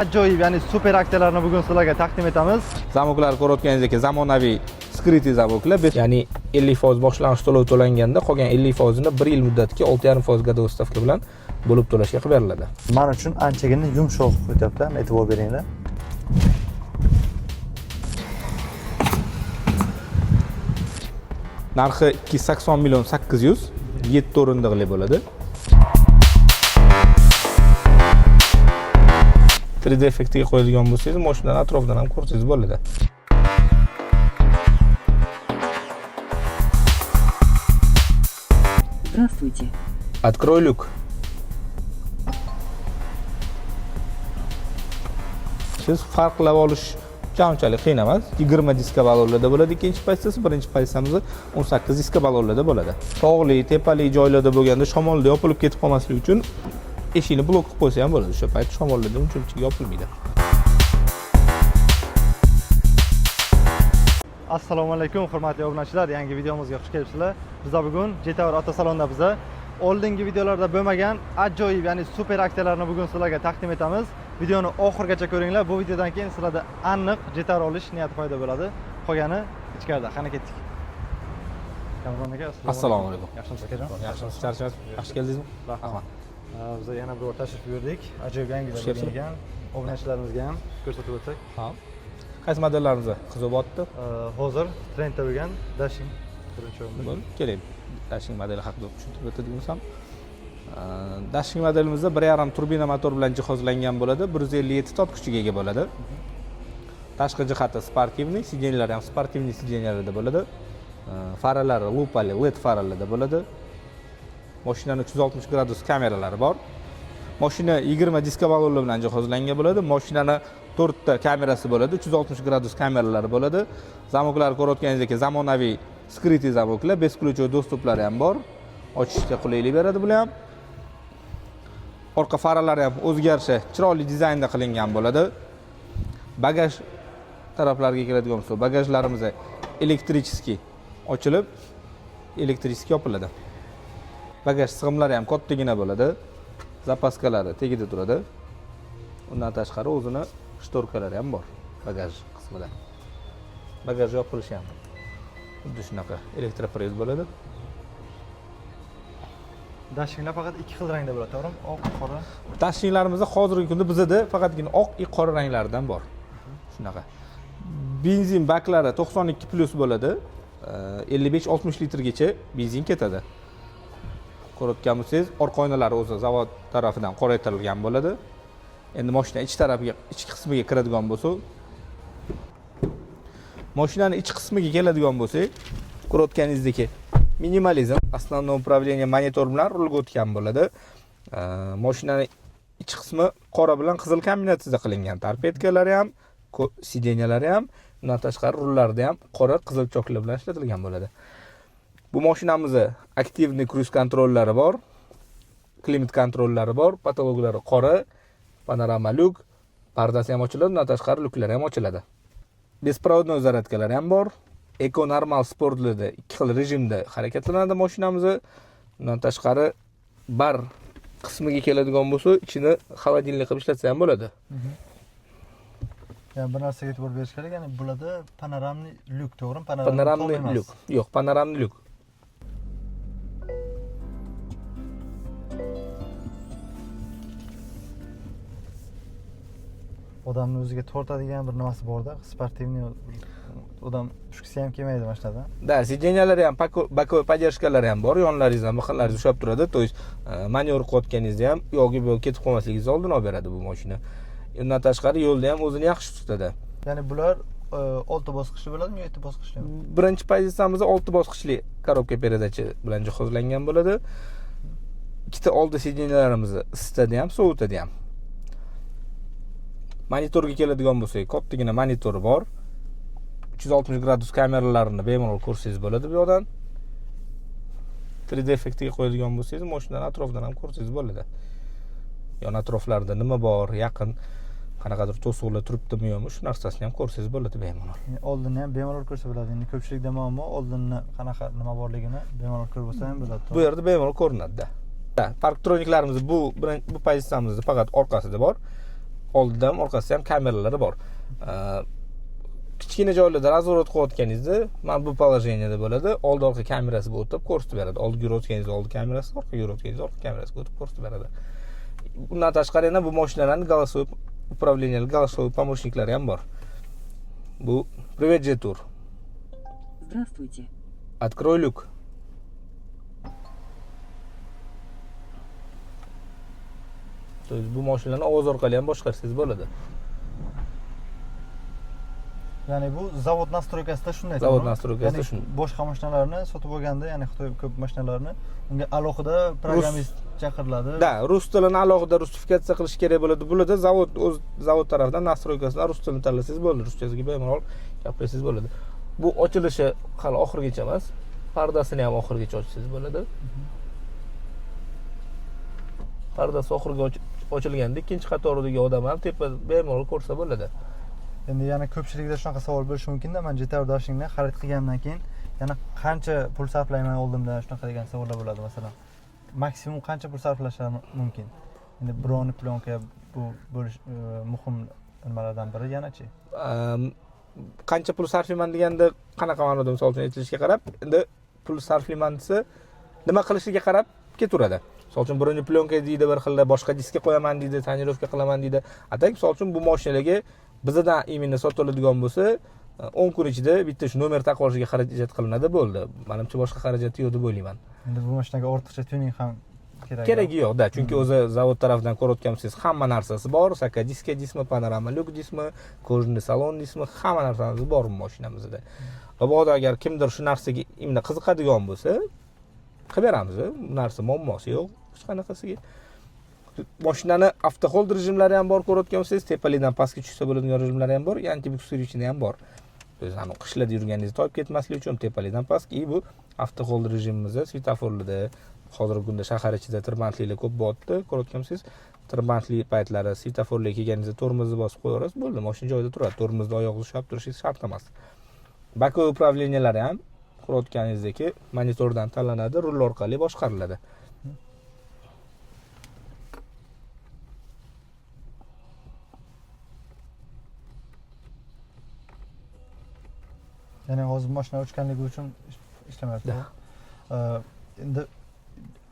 Ajoyib, ya'ni super aksiyalarni bugun sizlarga taqdim etamiz. Zamoklar ko'rayotganingizdek zamonaviy skrytli zamoklar. Ya'ni 50% boshlang'ich to'lov to'langanda qolgan 50%ni 1 yil muddatga 6,5% gadov stavka bilan bo'lib to'lashga qilib beriladi. Men uchun anchagina yumshoq o'tyapti, e'tibor beringlar. Narxi 280 million 800, 7 o'rindiqli bo'ladi. 3D effektiga qo'yadigan bo'lsangiz, mashinaning atrofidan ham ko'rsangiz bo'ladi. Здравствуйте. Открой люк. Siz farqlab olish unchalik qiyin emas. 20 diska ballonlarda bo'ladi ikkinchi pozitsiyasi, birinchi pozitsiyamiz 18 diska ballonlarda bo'ladi. Tog'li, tepali joylarda bo'lganda shamolda yopilib ketib qolmasligi uchun eshikni blok qilib qo'ysa ham bo'ladi. O'sha payt shamollarda unchalik yopilmaydi. Assalomu alaykum hurmatli obunachilar, yangi videomizga xush kelibsizlar. Biz bugun Jetaur avtosalonda oldingi videolarda bo'lmagan ajoyib, ya'ni super aksiyalarni bugun sizlarga taqdim etamiz. Videoni oxirigacha ko'ringlar. Bu videodan keyin sizlarda aniq Jetaur olish niyati paydo bo'ladi. Qolgani ichkarida. Qani ketdik. Kamron aka, Assalomu alaykum. Yaxshimisiz akajon? Yaxshimisiz, charchasiz. Yaxshi keldingizmi? Rahmat. Biz yana bir tashrif buyurdik. Ajoyib yangilar kelgan. Obunachilarimizga ham ko'rsatib o'tsak. Ha. Qaysi modellarimiz qiziq bo'pti? Hozir trendda bo'lgan Dashing birinchi o'rinda. Bo'ldi. Keling. Dashing modeli haqida tushuntirib o'tadigan bo'lsam, Dashing modelimizda 1.5 turbina motor bilan jihozlangan bo'ladi. 157 tot kuchiga ega bo'ladi. Tashqi jihati sportivniy, sidenlari ham sportivniy sidenlarda bo'ladi. Faralari lupali LED faralarda bo'ladi. Mashinaning 360 gradus kameralari bor. Mashina 20 diska ballonlar bilan jihozlangan bo'ladi. Mashinaning 4 ta kamerasi bo'ladi, 360 gradus kameralari bo'ladi. Zamoklar ko'rayotganingizdek zamonaviy skrytli zamoklar, besключевой dostuplari ham bor. Ochishga qulaylik beradi bular ham. Orqa faralari ham o'zgarishi, chiroyli dizaynda qilingan bo'ladi. Bagaj taraflariga keladigan bo'lsa, bagajlarimiz elektrichеский ochilib, elektrichеский yopiladi. Bagaj sig'imlari ham kattagina bo'ladi. Zapaskalari tegida turadi. Undan tashqari o'zini shtorkalari ham bor bagaj qismida. Bagaj yopilishi ham xuddi shunaqa elektropress bo'ladi. Dashinglar faqat ikki xil rangda bo'ladi, to'g'rimi? Oq, qora. Dashinglarimizda hozirgi kunda bizda faqatgina oq va qora ranglardan bor. Shunaqa. Benzin baklari 92+ bo'ladi. 55-60 litrgacha benzin ketadi. Ko'rayotgan bo'lsangiz, orqa oynalari o'zi zavod tarafidan qoraytirilgan bo'ladi. Endi mashina ichki tarafiga, ichki qismiga kiradigan bo'lsa, mashinaning ichki qismiga keladigan bo'lsak, ko'rayotganingizdek minimalizm, основное управление monitor bilan rulga o'tgan bo'ladi. Mashinaning ichki qismi qora bilan qizil kombinatsiyada qilingan. Torpedkalari ham, sideniyalari ham, undan tashqari rullarda ham qora qizil choklar bilan ishlatilgan bo'ladi. Bu mashinamizda aktivniy kruz kontrollari bor, klimat kontrollari bor, patologlari qora, panorama lyuk, pardasi ham ochiladi, undan tashqari lyuklari ham ochiladi. Beprovodnoy zaryadkalari ham bor. Eco normal sportlarda ikki xil rejimda harakatlanadi mashinamiz. Undan tashqari bar qismiga keladigan bo'lsa, ichini xolodilnik qilib ishlatsa ham bo'ladi. Yani bir narsaga e'tibor berish kerak, ya'ni bularda panoramli lyuk, to'g'rimi? Panoramli lyuk. Yo'q, panoramli lyuk. Odamni o'ziga tortadigan bir nimasi bor-da, sportivniy odam tushkisi ham kelmaydi mashinadan. Da, sideniyalari ham, bokovoy поддержкалari ham bor, yonlaringizdan biqinlaringiz ushlab turadi. To есть manevr qilayotganingizda ham yo'lga bo'lib ketib qolmasligingiz oldini olib beradi bu mashina. Undan tashqari yo'lda ham o'zini yaxshi tutadi. Ya'ni bular 6 bosqichli bo'ladimi, 7 bosqichli? Birinchi pozitsiyamizda 6 bosqichli korobka peredachi bilan jihozlangan bo'ladi. Ikkita oldi sideniyalarimiz isitadi ham, sovutadi ham. Monitorga keladigan bo'lsak, kattagina monitori bor. 360 gradus kameralarini bemalol ko'rsangiz bo'ladi bu yerdan. 3D effektiga qo'yadigan bo'lsangiz, mashinaning atrofidan ham ko'rsangiz bo'ladi. Yon atroflarida nima bor, yaqin qanaqadir to'siqlar turibdimi yo'qmi, shu narsasini ham ko'rsangiz bo'ladi bemalol. Oldinni ham bemalol ko'rsa bo'ladi. Endi ko'pchilikda muammo oldinni qanaqa nima borligini bemalol ko'rib olsa ham bo'ladi. Bu yerda bemalol ko'rinadi-da. Parktroniklarimiz bu pozitsiyamizda faqat orqasida bor. oldida ham orqasida ham kameralari bor. Kichkina joylarda razvorot qilayotganingizda mana bu положениеda bo'ladi. Oldi-orqa kamerasiga o'tib ko'rsatib beradi. Oldiga yurayotganingizda oldi kamerasi, orqaga yurayotganingizda orqa kamerasiga o'tib ko'rsatib beradi. Bundan tashqari yana bu mashinalarning голосовой управлениялы, голосовой помощниклari ham bor. Bu Привет Jetur. Здравствуйте. Открой люк. То есть bu mashinalarni ovoz orqali ham boshqarsangiz bo'ladi. Ya'ni bu zavod nastroykasida shunday. Zavod nastroykasida shunday. Boshqa mashinalarni sotib olganda, ya'ni Xitoy ko'p mashinalarni unga alohida programmist chaqiriladi. Da, rus tilini alohida rusifikatsiya qilish kerak bo'ladi. Bularda zavod tarafidan nastroykasidan rus tilini tanlasangiz bo'ladi. Ruschasiga bemalol gapirsangiz bo'ladi. Bu ochilishi hali oxirigacha emas. Pardasini ham oxirigacha ochsangiz bo'ladi. Pardasi oxiriga ochilganda ikkinchi qatoridagi odam ham tepa bemalol ko'rsa bo'ladi. Endi yana ko'pchilikda shunaqa savol bo'lishi mumkin-da, men GTR Dashingni xarid qilgandan keyin yana qancha pul sarflayman oldimda shunaqa degan savollar bo'ladi masalan. Maksimum qancha pul sarflashim mumkin? Endi birovni plyonka bu bo'lish muhim nimalardan biri yana-chi. Qancha pul sarflayman deganda qanaqa ma'noda misol uchun aytilishiga qarab, endi pul sarflayman desa nima qilishiga qarab ketaveradi. Misol uchun birinchi plyonka deydi bir xilda, boshqa diskka qo'yaman deydi, tonirovka qilaman deydi. Atak misol uchun bu mashinalarga bizdan imенно sotiladigan bo'lsa 10 kun ichida bitta shu nomer taqib olishiga xarajat qilinadi bo'ldi. Menimcha boshqa xarajat yo'q deb o'ylayman. Endi bu mashinaga ortiqcha tuning ham keragi yo'q-da, chunki o'zi zavod tarafidan ko'rayotgan bo'lsangiz hamma narsasi bor. Saka diska deysizmi, panorama lyuk deysizmi, kojniy salon deysizmi, hamma narsamiz bor bu mashinamizda. Mabodo agar kimdir shu narsaga imna qiziqadigan bo'lsa, qilib beramiz. Bu narsa muammosi yo'q hech qanaqasiga. Mashinani avtohold rejimlari ham bor ko'rayotgan bo'lsangiz, tepalikdan pastga tushsa bo'ladigan rejimlari ham bor, anti-buk suruvchini ham bor. Biz ani qishlarda yurganingizda toyib ketmaslik uchun tepalikdan pastga bu avtohold rejimimizda svetoforlarda hozirgi kunda shahar ichida tirbandliklar ko'p bo'lyapti. Ko'rayotgan bo'lsangiz, tirbandlik paytlari svetoforlarga kelganingizda tormozni bosib qo'yaverasiz, bo'ldi, mashina joyida turadi. Tormozda oyoqni ushlab turishingiz shart emas. Bokovoy управлениялari ham ko'rayotganingizdagi monitordan tanlanadi, rul orqali boshqariladi. Ya'ni hozir mashina o'chganligi uchun ishlamayapti. Endi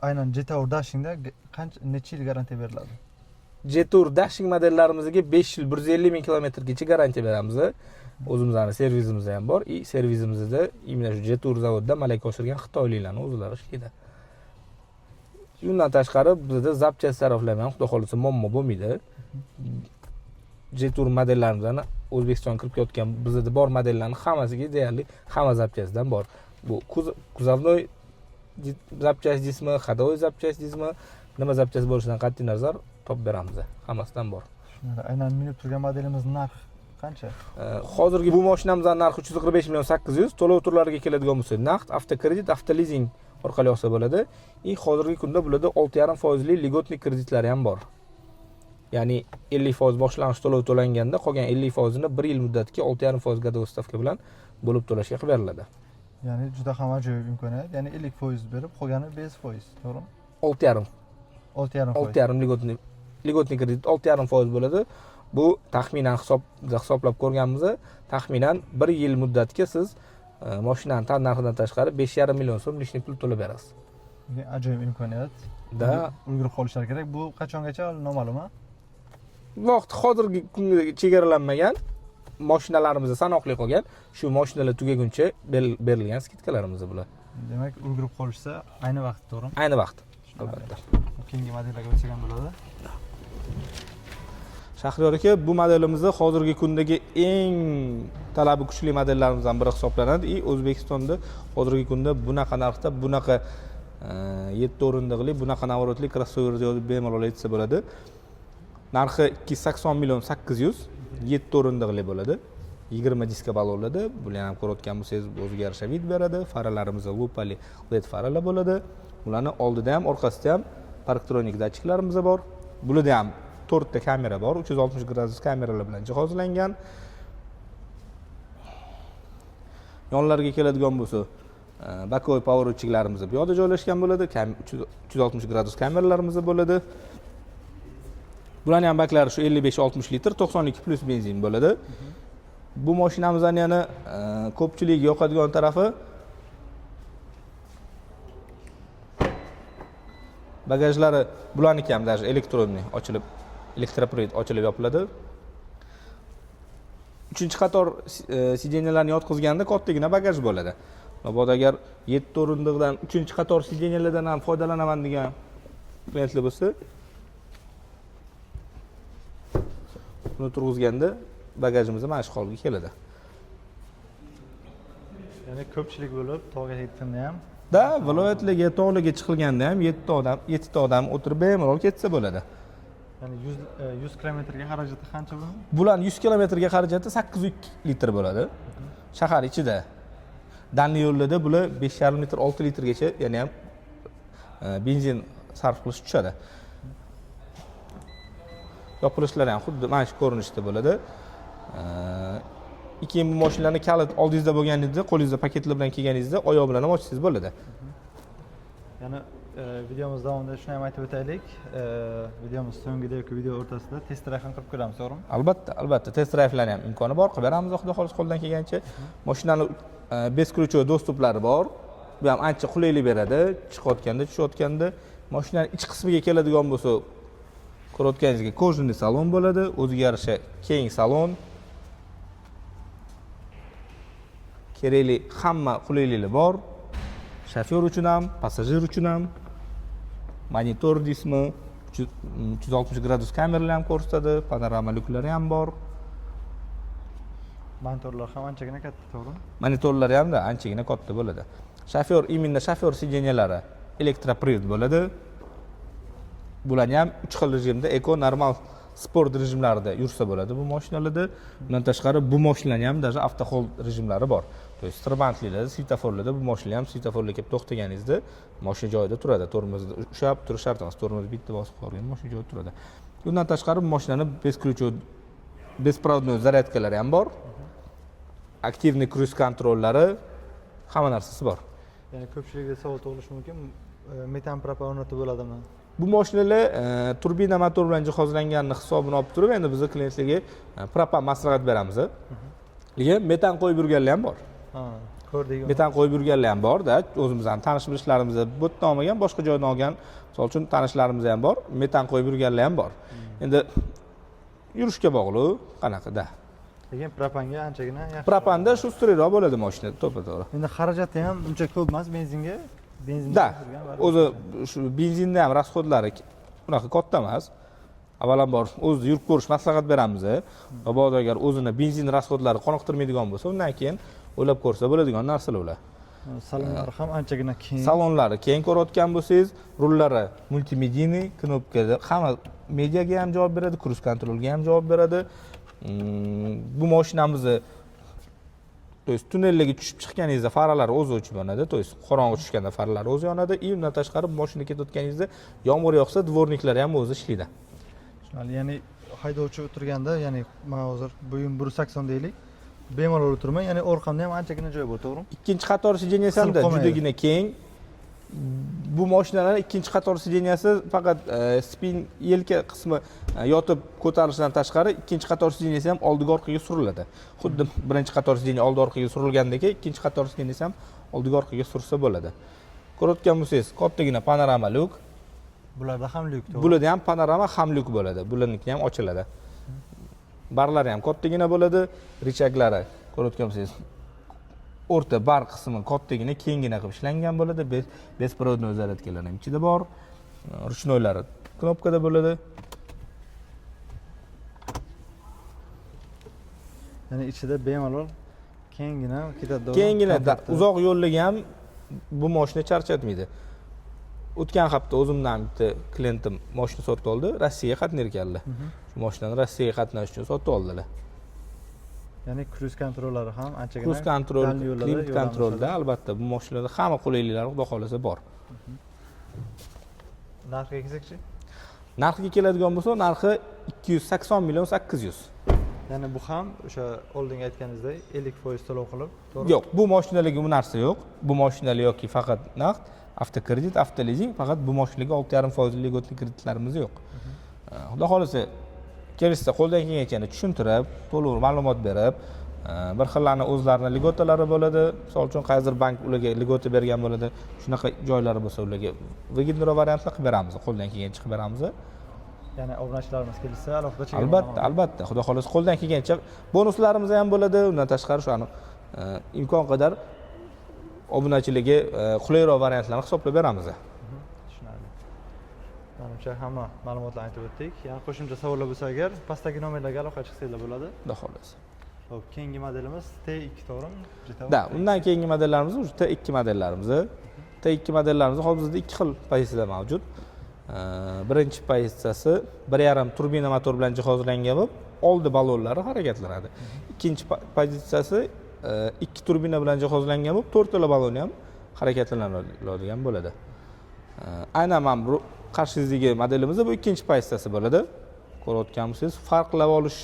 aynan GTR Dashingda necha yil garantiya beriladi? GTR Dashing modellarimizga 5 yil 150 ming kilometrgacha garantiya beramiz. O'zimizning servisimizda ham bor. Servisimizda imенно shu GTR zavodida malaka oshirgan xitoyliklarning o'zlari ishlaydi. Bundan tashqari bizda zapchast sarflama ham xudo xolisa muammo bo'lmaydi. GTR modellarimizdan O'zbekistonga kirib ketgan bizda bor modellarning hammasiga deyarli hamma zapchastdan bor. Bu kuzovnoy zapchast deysizmi, ходовой zapchast deysizmi, nima zapchast bo'lishidan qat'iy nazar topib beramiz. Hammasidan bor. Aynan minib turgan modelimizning narxi qancha? Hozirgi bu mashinamizning narxi 345 million 800, to'lov turlariga keladigan bo'lsa, naqd, avtokredit, avtolizing orqali olsa bo'ladi. Hozirgi kunda bularda 6,5% ligotniy kreditlari ham bor. Ya'ni 50% boshlang'ich to'lov to'langanda qolgan 50%ni 1 yil muddatga 6,5% gadovoy stavka bilan bo'lib to'lashga qilib beriladi. Ya'ni juda ham ajoyib imkoniyat. Ya'ni 50% berib, qolgani 5%, to'g'rimi? 6,5. 6,5 ligotniy kredit 6,5% bo'ladi. Bu taxminan hisoblab ko'rganmiz. Taxminan 1 yil muddatga siz mashinaning tan narxidan tashqari 5,5 million so'm lishniy pul to'lab berasiz. Ajoyib imkoniyat. Da ulgurib qolishlari kerak. Bu qachongacha noma'lum-a? Vaqt hozirgi kunga chegaralanmagan. Mashinalarimizda sanoqli qolgan. Shu mashinalar tugaguncha berilgan skidkalarimiz bular. Demak, ulgurib qolishsa ayni vaqt, to'g'rimi? Ayni vaqt. Albatta. Keyingi modellarga o'tsak ham bo'ladi. Shahriyor aka, bu modelimizda hozirgi kundagi eng talabi kuchli modellarimizdan biri hisoblanadi. O'zbekistonda hozirgi kunda bunaqa narxda, bunaqa 7 o'rindiqli, bunaqa navorotli crossover yozib bemalol aytsa bo'ladi. Narxi 280 million 800, 7 o'rindiqli bo'ladi. 20 diska balonladi. Bularni ham ko'rayotgan bo'lsangiz, o'ziga yarasha vid beradi. Faralarimizda lupali LED faralar bo'ladi. Ularni oldida ham, orqasida ham parktronik datchiklarimiz bor. Bularda ham 4 ta kamera bor, 360 gradus kameralar bilan jihozlangan. Yonlarga keladigan bo'lsa, bokovoy powerchilarimiz bu yoqda joylashgan bo'ladi. 360 gradus kameralarimiz bo'ladi. Bularning ham baklari shu 55-60 litr, 92 plus benzin bo'ladi. Bu mashinamizning yana ko'pchilik yoqadigan tarafi bagajlari, bularniki ham даже elektronniy ochilib, elektropривод ochilib yopiladi. 3-qator sideniyalarni yotqizganda kattagina bagaj bo'ladi. Mabodo agar 7 o'rindiqdan 3-qator sideniyalardan ham foydalanaman degan klientlar bo'lsa, buni turg'izganda bagajimiz mana shu holga keladi. Ya'ni ko'pchilik bo'lib tog'ga yetganda ham Da, viloyatlarga, tog'larga chiqilganda ham 7 ta odam o'tirib bemalol ketsa bo'ladi. ya'ni 100 kilometrga xarajati qancha bu? Bularning 100 kilometrga xarajati 802 litr bo'ladi. Shahar ichida. Danli yo'llarda bular 5,5 litr, 6 litrgacha, ya'ni ham benzin sarf qilish tushadi. Yopilishlari ham xuddi mana shu ko'rinishda bo'ladi. Keyin bu mashinalarni kalit oldingizda bo'lganingizda, qo'lingizda paketlar bilan kelganingizda oyoq bilan ham ochsangiz bo'ladi. Ya'ni videomiz davomida shuni ham aytib o'taylik. Videomiz so'ngida yoki video o'rtasida test drive ham qilib ko'ramiz, to'g'rimi? Albatta, test drive'larni ham imkoni bor, qilib beramiz, xudo xolis qo'ldan kelgancha. Mashinani beskruchoy dostuplari bor. Bu ham ancha qulaylik beradi, chiqayotganda, tushayotganda. Mashinaning ich qismiga keladigan bo'lsa, ko'rayotganingizga kojniy salon bo'ladi, o'ziga yarasha keng salon. Kerakli hamma qulayliklar bor. Shofyor uchun ham, passajir uchun ham. Monitor dismi, 360 gradus kameralar ham ko'rsatadi, panorama lyuklari ham bor. Monitorlar ham anchagina katta, to'g'rimi? Monitorlari ham da anchagina katta bo'ladi. Shofyor sideniyalari elektropривод bo'ladi. Bularni ham 3 xil rejimda, eko, normal, sport rejimlarida yursa bo'ladi bu mashinalarda. Bundan tashqari bu mashinalarning ham даже avtohol rejimlari bor. To есть tirbandliklarda, svetoforlarda bu mashina ham svetoforga kelib to'xtaganingizda mashina joyida turadi. Tormozni ushlab turish shart emas. Tormozni bitta bosib qo'ygan mashina joyida turadi. Bundan tashqari bu mashinani beskruchoy, beспроводной zaryadkalari ham bor. Aktivniy kruiz kontrollari, hamma narsasi bor. Ya'ni ko'pchilikga savol tug'ilishi mumkin, metan propan o'rnatib bo'ladimi? Bu mashinalar turbina motor bilan jihozlanganini hisobini olib turib, endi biz klientlarga propan maslahat beramiz. Lekin metan qo'yib yurganlar ham bor. Ha, ko'rdik. Metan qo'yib yurganlar ham bor-da, o'zimizdan tanish bilishlarimizni bu yerdan olmagan, boshqa joydan olgan, misol uchun tanishlarimiz ham bor, metan qo'yib yurganlar ham bor. Endi yurishga bog'liq, qanaqada. Lekin propanga anchagina yaxshi. Propanda shu ustunroq bo'ladi mashina, to'g'ri. Endi xarajati ham uncha ko'p emas benzinga. Da, o'zi shu benzinda ham rasxodlari bunaqa katta emas. Avvalambor o'zida yurib ko'rish maslahat beramiz. Mabodo agar o'zini benzin rasxodlari qoniqtirmaydigan bo'lsa, undan keyin o'ylab ko'rsa bo'ladigan narsalar ular. Salonlari ham anchagina keng. Salonlari keng ko'rayotgan bo'lsangiz, rullari multimediyaning, knopkada hamma mediaga ham javob beradi, kruz kontrolga ham javob beradi. Bu mashinamizni to есть tunnellarga tushib chiqqaningizda faralari o'zi o'chib yonadi, to есть qorong'i tushganda faralari o'zi yonadi. Undan tashqari bu mashina ketayotganingizda yomg'ir yog'sa, dvorniklari ham o'zi ishlaydi. Ya'ni haydovchi o'tirganda, ya'ni men hozir bo'yim 180 deylik, bemalol o'tirmay, ya'ni orqamda ham anchagina joy bor, to'g'rimi? Ikkinchi qator sideniyasi ham judagina keng. Bu mashinalar ikkinchi qator sideniyasi faqat spin yelka qismi yotib ko'tarilishidan tashqari, ikkinchi qator sideniyasi ham oldiga orqaga suriladi. Xuddi birinchi qator sideniya oldi orqaga surilgandek, ikkinchi qator sideniyasi ham oldiga orqaga sursa bo'ladi. Ko'rayotgan bo'lsangiz, kattagina panorama lyuk. Bularda ham lyuk, to'g'ri. Bularda ham panorama ham lyuk bo'ladi. Bularniki ham ochiladi. Barlari ham kattagina bo'ladi, richaklari ko'rayotgan bo'lsangiz, o'rta bar qismi kattagina, kengina qilib ishlangan bo'ladi. Beспроводной zaryadkalar ham ichida bor. Ruchnoylari knopkada bo'ladi. Ya'ni ichida bemalol kengina ketadi. Kengina, uzoq yo'llarga ham bu mashina charchatmaydi. O'tgan hafta o'zimdan bitta klientim mashina sotib oldi, Rossiyaga qatnayotganlar. Shu mashinani Rossiyaga qatnash uchun sotib oldilar. Ya'ni kruz kontrollari ham anchagina. Kruz kontrol, klimat kontrolda albatta bu mashinalarda hamma qulayliklari xudo xolasa bor. Narxiga kelsak-chi? Narxiga keladigan bo'lsa, narxi 280 million 800. Ya'ni bu ham o'sha oldingi aytganingizdek 50% to'lov qilib, to'g'ri? Yo'q, bu mashinalarga bu narsa yo'q. Bu mashinalar yoki faqat naqd, avtokredit, avtolizing, faqat bu mashinaga 6,5% lьготный kreditlarimiz yo'q. Xudo xolisa kelishsa qo'ldan kelgancha tushuntirib, to'liq ma'lumot berib, bir xillarni o'zlarining ligotalari bo'ladi. Misol uchun qaysidir bank ularga ligota bergan bo'ladi. Shunaqa joylari bo'lsa ularga выгодный variantlar qilib beramiz, qo'ldan kelgancha qilib beramiz. Ya'ni obunachilarimiz kelsa, alohida Albatta, xudo xolisa qo'ldan kelgancha bonuslarimiz ham bo'ladi. Undan tashqari shu imkon qadar obunachiligi qulayroq variantlarni hisoblab beramiz. Tushunarli. Menimcha hamma ma'lumotlarni aytib o'tdik. Yana qo'shimcha savollar bo'lsa agar pastdagi nomerlarga aloqa chiqsanglar bo'ladi. Xudo xolisa. Xo'p, keyingi modelimiz T2 to'g'rimi? Da, undan keyingi modellarimiz T2 modellarimiz. T2 modellarimiz hozirda ikki xil pozitsiyada mavjud. Birinchi pozitsiyasi 1.5 turbina motor bilan jihozlangan bo'lib, oldi balonlari harakatlanadi. Ikkinchi pozitsiyasi 2 turbina bilan jihozlangan bo'lib, to'rttala baloni ham harakatlanadigan bo'ladi. Aynan mana bu qarshingizdagi modelimizda bu ikkinchi pozitsiyasi bo'ladi. Ko'rayotgan bo'lsangiz, farqlab olish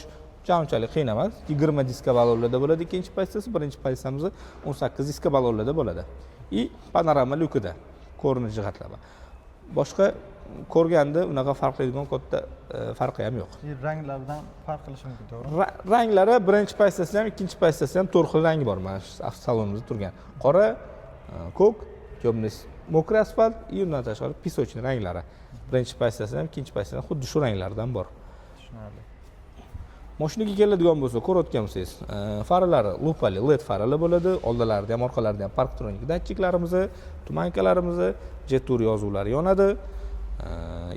unchalik qiyin emas. 20 diska balonlarda bo'ladi ikkinchi pozitsiyasi, birinchi pozitsiyamiz 18 diska balonlarda bo'ladi. Panorama lyukida ko'rinish jihatlari. Boshqa ko'rganda unaqa farqlaydigan katta farqi ham yo'q. Ranglardan farq qilishi mumkin, to'g'rimi? Ranglari birinchi pozitsiyasi ham, ikkinchi pozitsiyasi ham to'rt xil rangi bor. Mana shu salonimizda turgan. Qora, ko'k, temный, mokriy asfalt, undan tashqari pisochniy ranglari. Birinchi pozitsiyasi ham, ikkinchi pozitsiyasi ham xuddi shu ranglardan bor. Tushunarli. Mashinaga keladigan bo'lsa, ko'rayotgan bo'lsangiz, faralari lupali LED farlar bo'ladi. Oldilarida ham, orqalarida ham parktronik datchiklarimiz, tumankalarimiz, Jetur yozuvlari yonadi.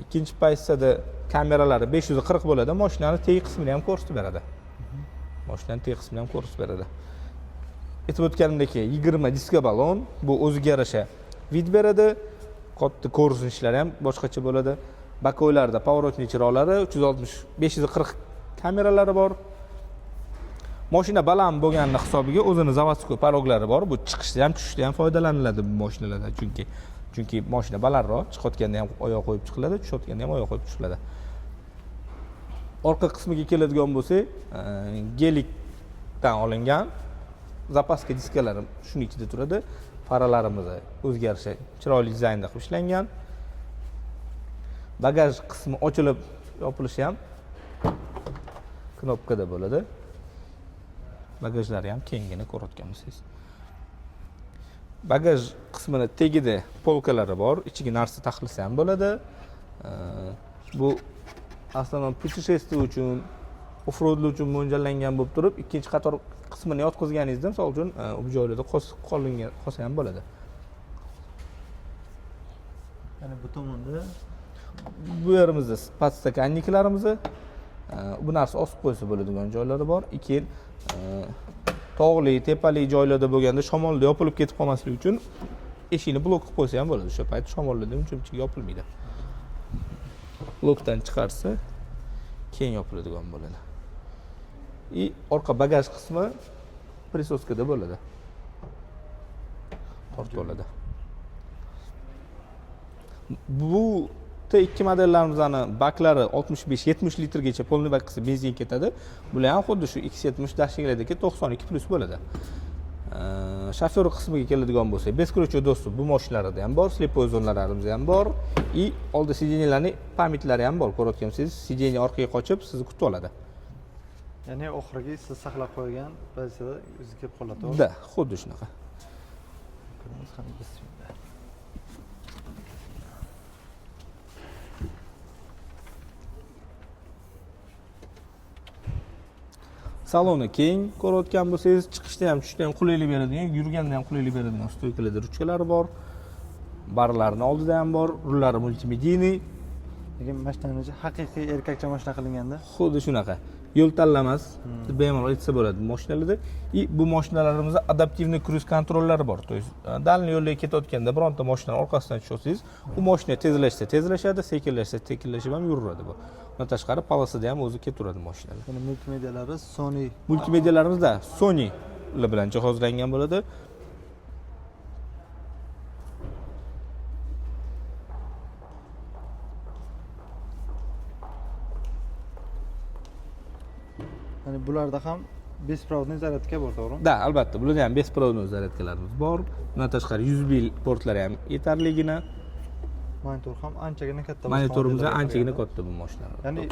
Ikkinchi pozitsiyada kameralari 540 bo'ladi. Mashinaning teg qismini ham ko'rsatib beradi. Mashinaning teg qismini ham ko'rsatib beradi. Aytib o'tganimdek, 20 diska balon, bu o'ziga yarasha vid beradi. Katta ko'rinishlari ham boshqacha bo'ladi. Bakoylarda поворотный chiroqlari 360 540 kameralari bor. Mashina baland bo'lganini hisobiga o'zini заводской poroglari bor. Bu chiqishda ham, tushishda ham foydalaniladi bu mashinalardan chunki mashina balandroq, chiqayotganda ham oyoq qo'yib chiqiladi, tushayotganda ham oyoq qo'yib chiqiladi. Orqa qismiga keladigan bo'lsak, gelikdan olingan zapaska diskalari shuning ichida turadi. Faralarimiz o'ziga yarasha chiroyli dizaynda qilib ishlangan. Bagaj qismi ochilib yopilishi ham knopkada bo'ladi. Bagajlari ham kengini ko'rayotgan bo'lsangiz. Bagaj qismini tagida polkalari bor, ichiga narsa taxlasa ham bo'ladi. Bu asosan putешествие uchun, offroad uchun mo'ljallangan bo'lib turib, ikkinchi qator qismini yotqizganingizda, misol uchun, bu joylarda qolsa ham bo'ladi. Ya'ni bu tomonda bu yerimizda podstakanniklarimiz, bu narsa osib qo'ysa bo'ladigan joylari bor. Keyin tog'li, tepali joylarda bo'lganda shamolda yopilib ketib qolmasligi uchun eshikni blok qilib qo'ysa ham bo'ladi. O'sha payt shamollarda uncha yopilmaydi. Blokdan chiqarsa keyin yopiladigan bo'ladi. Orqa bagaj qismi prisoskada bo'ladi. Tortib oladi. Bu T2 modellarimizning baklari 65-70 litrgacha polniy bak qilsa benzin ketadi. Bular ham xuddi shu X70 dashinglardagi 92+ bo'ladi. Shofyor qismiga keladigan bo'lsak, beskrochniy dostуп bu mashinalarda ham bor, slepoy zonalarimiz ham bor. Oldi sideniyalarning pamitlari ham bor. Ko'rayotgansiz, sideniya orqaga qochib sizni kutib oladi. ya'ni oxirgi siz saqlab qo'ygan pozitsiyada o'zi kelib qoladi, to'g'rimi? Da, xuddi shunaqa. Saloni keng ko'rayotgan bo'lsangiz, chiqishda ham, tushishda ham qulaylik beradigan, yurganda ham qulaylik beradigan stoykalarda ruchkalari bor. Barlarning oldida ham bor, rullari multimediyniy. Lekin mashinani haqiqiy erkakcha mashina qilinganda Xuddi shunaqa. Yo'l tanlamas, bemalol aytsa bo'ladi mashinalarda. Bu mashinalarimizdagi adaptivniy kruz kontrollari bor. To есть, dalni yo'lga ketayotganda bironta mashina orqasidan tushsangiz, u mashina tezlashsa tezlashadi, sekinlashsa sekinlashib ham yuraveradi bu. Bundan tashqari polosida ham o'zi ketaveradi mashinalar. Buni multimediyalari Sony. Multimedialarimizda Sony bilan jihozlangan bo'ladi. Ya'ni bularda ham besprovodniy zaryadka bor, to'g'rimi? Da, albatta, bularda ham besprovodniy zaryadkalarimiz bor. Bundan tashqari USB portlari ham yetarligina. Monitor ham anchagina katta. Monitorimiz boshqa anchagina modellar katta bu mashinalar. Ya'ni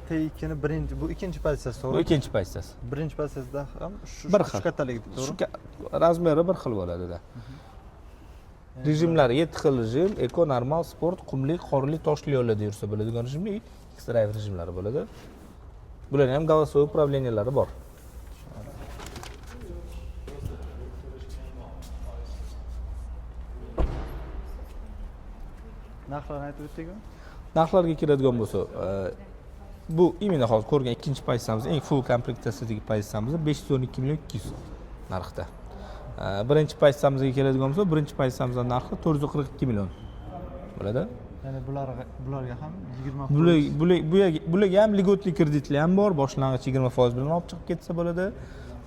T2 ni bu ikkinchi pozitsiyasi, Bu to'g'ri? ikkinchi pozitsiyasi. Birinchi pozitsiyasida ham shu Bir xil. kattaligi, to'g'ri? Razmeri bir xil bo'ladi-da. Rejimlari 7 xil rejim: eko, normal, sport, qumli, qorli, toshli yo'llarda yursa bo'ladigan rejimli, X-Drive rejimlari bo'ladi. Bularning ham голосовой управлениялari bor. Narxlarni aytib o'tdikmi? Narxlarga keladigan bo'lsa, bu imенно hozir ko'rgan ikkinchi pozitsiyamiz, eng full komplektatsiyadagi pozitsiyamiz 512 million 200 narxda. Birinchi pozitsiyamizga keladigan bo'lsa, birinchi pozitsiyamizning narxi 442 million bo'ladi. Ya'ni bularga ham 20%. Bularga ham ligotli kreditlar ham bor, boshlang'ich 20% bilan olib chiqib ketsa bo'ladi.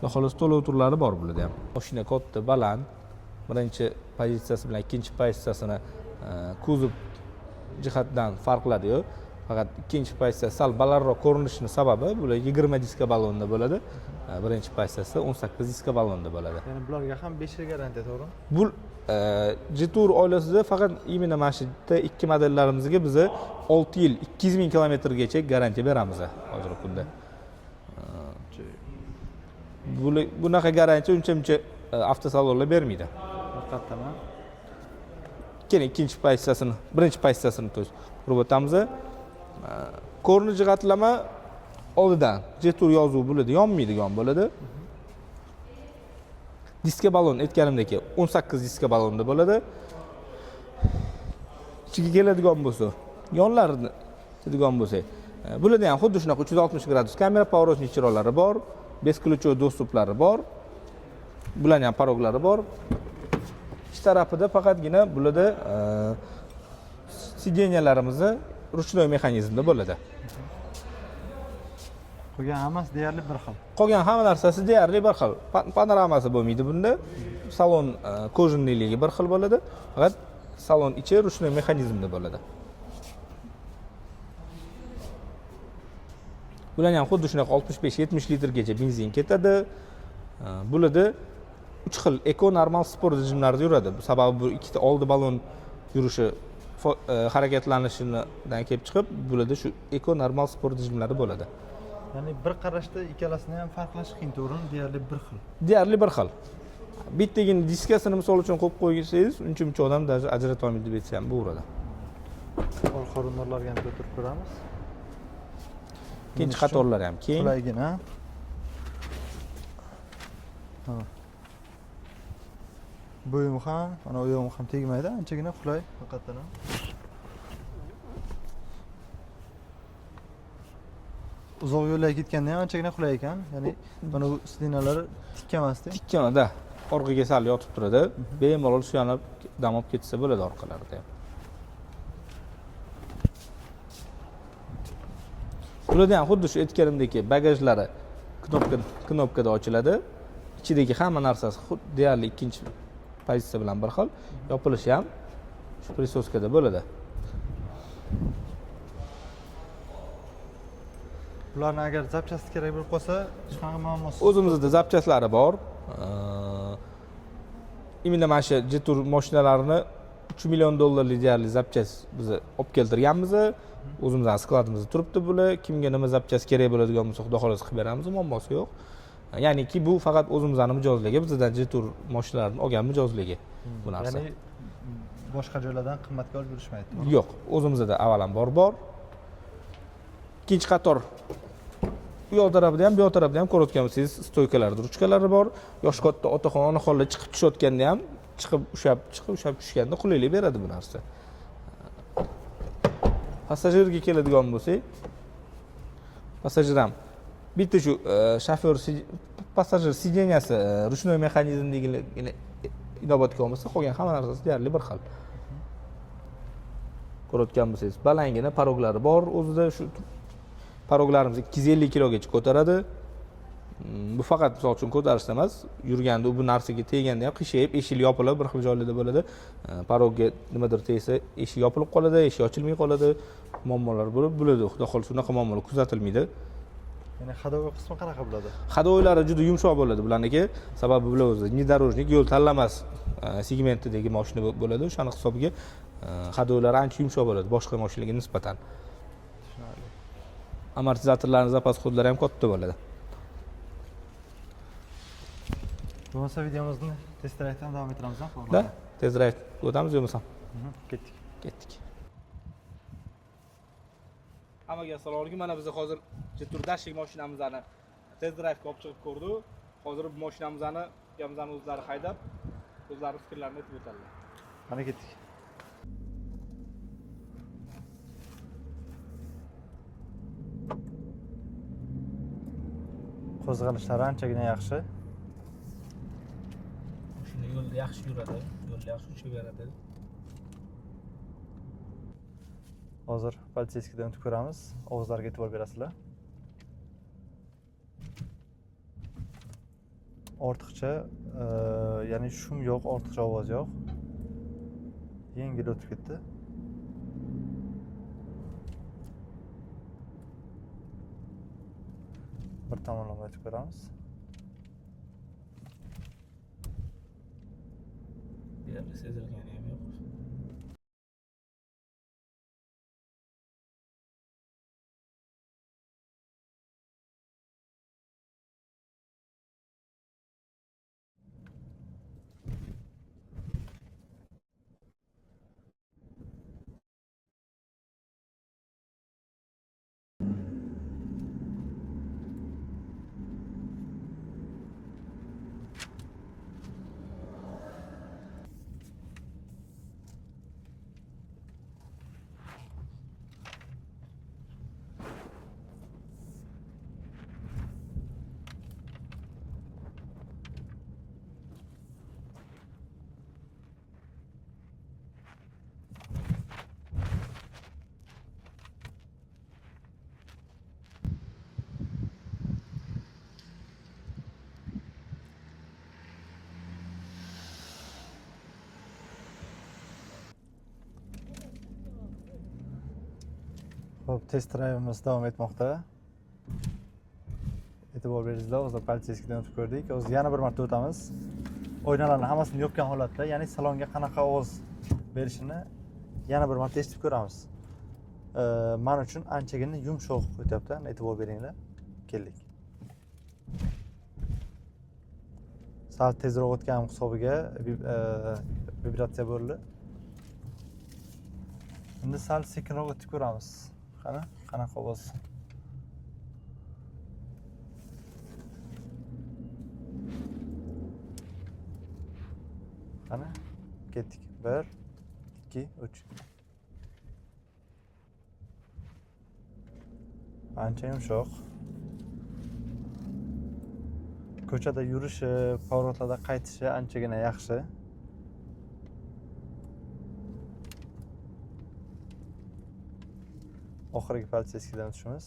Va xolos to'lov turlari bor bularda ham. Mashina katta, baland. Birinchi pozitsiyasi bilan ikkinchi pozitsiyasini kuzov jihatdan farqlari yo'q. Faqat ikkinchi pozitsiya sal balandroq ko'rinishini sababi bular 20 diska balonda bo'ladi. Birinchi pozitsiyasi 18 diska balonda bo'ladi. Ya'ni bularga ham 5 yil garantiya, to'g'ri? Bu Jetour oilasida faqat imенно mana shu T2 modellarimizga biz 6 yil 200 ming kilometrgacha garantiya beramiz hozirgi kunda. Bunaqa garantiya uncha-muncha avtosalonlar bermaydi. Haqiqatdan. Keyin ikkinchi pozitsiyasini, birinchi pozitsiyasini ko'rib o'tamiz. Ko'rinish jihatlama oldidan Jetour yozuvi bo'ladi, yonmaydigan bo'ladi. Diska balon aytganimdek 18 diska balonda bo'ladi. Ichiga keladigan bo'lsa, yonlarini aytadigan bo'lsak, bularda ham xuddi shunaqa 360 gradus kamera, поворотный chiroqlari bor, бесключевой dostuplari bor. Bularning ham paroglari bor. Ich tarafida faqatgina bularda sideniyalarimizni ruchnoy mexanizmda bo'ladi. Qolgan hammasi deyarli bir xil. Qolgan hamma narsasi deyarli bir xil. Panoramasi bo'lmaydi bunda. Salon kojinligi bir xil bo'ladi. Faqat salon ichi ruchnoy mexanizmda bo'ladi. Bularning ham xuddi shunaqa 65-70 litrgacha benzin ketadi. Bularda 3 xil eko, normal, sport rejimlarida yuradi. Sababi bu ikkita oldi balon yurishi harakatlanishidan kelib chiqib, bularda shu eko, normal, sport rejimlari bo'ladi. Ya'ni bir qarashda ikkalasini ham farqlash qiyin, to'g'rimi? Deyarli bir xil. Deyarli bir xil. Bittagini diskasini misol uchun qo'yib qo'ysangiz, uncha-muncha odam даже ajrata olmaydi deb aytsam bo'laveradi. Orqa o'rinlarga ham o'tirib ko'ramiz. Ikkinchi qatorlar ham keng. Qulaygina. Bo'yim ham, mana oyog'im ham tegmaydi, anchagina qulay, haqiqatan ham. Uzoq yo'llarga ketganda ham anchagina qulay ekan. Ya'ni mana bu sidinalari tikka emasdi. Tikkamada orqaga sal yotib turadi. Bemalol suyanib dam olib ketsa bo'ladi orqalarida ham. Bularda ham xuddi shu aytganimdek bagajlari knopkada ochiladi. Ichidagi hamma narsasi deyarli ikkinchi pozitsiya bilan bir xil. Yopilishi ham shu prisoskada bo'ladi. Bularni agar zapchasti kerak bo'lib qolsa, hech qanaqa muammosi yo'q. O'zimizda zapchastlari bor. Imенно mana shu Jetour mashinalarini 3 million dollarlik deyarli zapchas biz olib keltirganmiz. O'zimizning skladimizda turibdi bular. Kimga nima zapchas kerak bo'ladigan bo'lsa, xudo xohlasa qilib beramiz, muammosi yo'q. Ya'niki bu faqat o'zimizning mijozligi, bizdan Jetour mashinalarini olgan mijozligi bu narsa. Ya'ni boshqa joylardan qimmatga olib yurishmaydi. Yo'q, o'zimizda avvalambor bor. Ikkinchi qator bu yoq tarafida ham, bu yoq tarafida ham ko'rayotgan bo'lsangiz, stoykalarda ruchkalari bor. Yosh katta otaxon, onaxonlar chiqib tushayotganda ham, chiqib ushab tushganda qulaylik beradi bu narsa. Passajirga keladigan bo'lsak, passajir ham bitta shu shofyor passajir sideniyasi ruchnoy mexanizmdagini inobatga olmasa, qolgan hamma narsasi deyarli bir xil. Ko'rayotgan bo'lsangiz, balangina paroglari bor, o'zida shu paroglarimiz 250 kilogacha ko'taradi. Bu faqat misol uchun ko'tarishda emas, yurganda bu narsaga teganda ham qiyshayib, eshik yopilib bir xil joylarda bo'ladi. Parogga nimadir tegsa, eshik yopilib qoladi, eshik ochilmay qoladi, muammolar bo'lib, xudo xohlasa unaqa muammolar kuzatilmaydi. Ya'ni ходовой qismi qanaqa bo'ladi? Ходовойлari juda yumshoq bo'ladi bularniki. Sababi bular o'zi внедорожник, yo'l tanlamas segmentidagi mashina bo'ladi. O'shaning hisobiga Hadolar ancha yumshoq bo'ladi boshqa mashinaga nisbatan. Tushunarli. Amortizatorlarning zapas kodlari ham katta bo'ladi. Bo'lmasa videomizni test drive'dan davom ettiramiz, Da, tezroq o'tamiz yo'qmi? Ketdik. Ketdik. Hammaga assalomu alaykum. Mana biz hozir Jetur Dashing mashinamizni test drive'ga olib chiqib ko'rdik. Hozir bu mashinamizni ukamizning o'zlari haydab, o'zlari fikrlarini aytib o'tadilar. Mana ketdik. Qo'zg'alishlari anchagina yaxshi. Mashina yo'lda yaxshi yuradi, yo'lda yaxshi uchaveradi. Hozir politsiyskidan o'tib ko'ramiz. Ovozlarga e'tibor berasizlar. Ortiqcha, ya'ni shum yo'q, ortiqcha ovoz yo'q. Yengil o'tib ketdi. Bir tomonlama o'tib ko'ramiz. Deyarli sezilgani ham yo'q. Xo'p, test drayvimiz davom etmoqda. E'tibor beringizlar, hozir politsiyskidan o'tib ko'rdik. Hozir yana bir marta o'tamiz. Oynalarni hammasini yopgan holatda, ya'ni salonga qanaqa ovoz berishini yana bir marta eshitib ko'ramiz. Men uchun anchagina yumshoq o'tyapti. E'tibor beringlar. Keldik. Sal tezroq o'tgan hisobiga vibratsiya bo'ldi. Endi sal sekinroq o'tib ko'ramiz. Qanaqa ovoz? Qani? Ketdik. 1 2 3. Ancha yumshoq. Ko'chada yurishi, pоворotlarda qaytishi anchagina yaxshi. Oxirgi politsiyskidan o'tishimiz.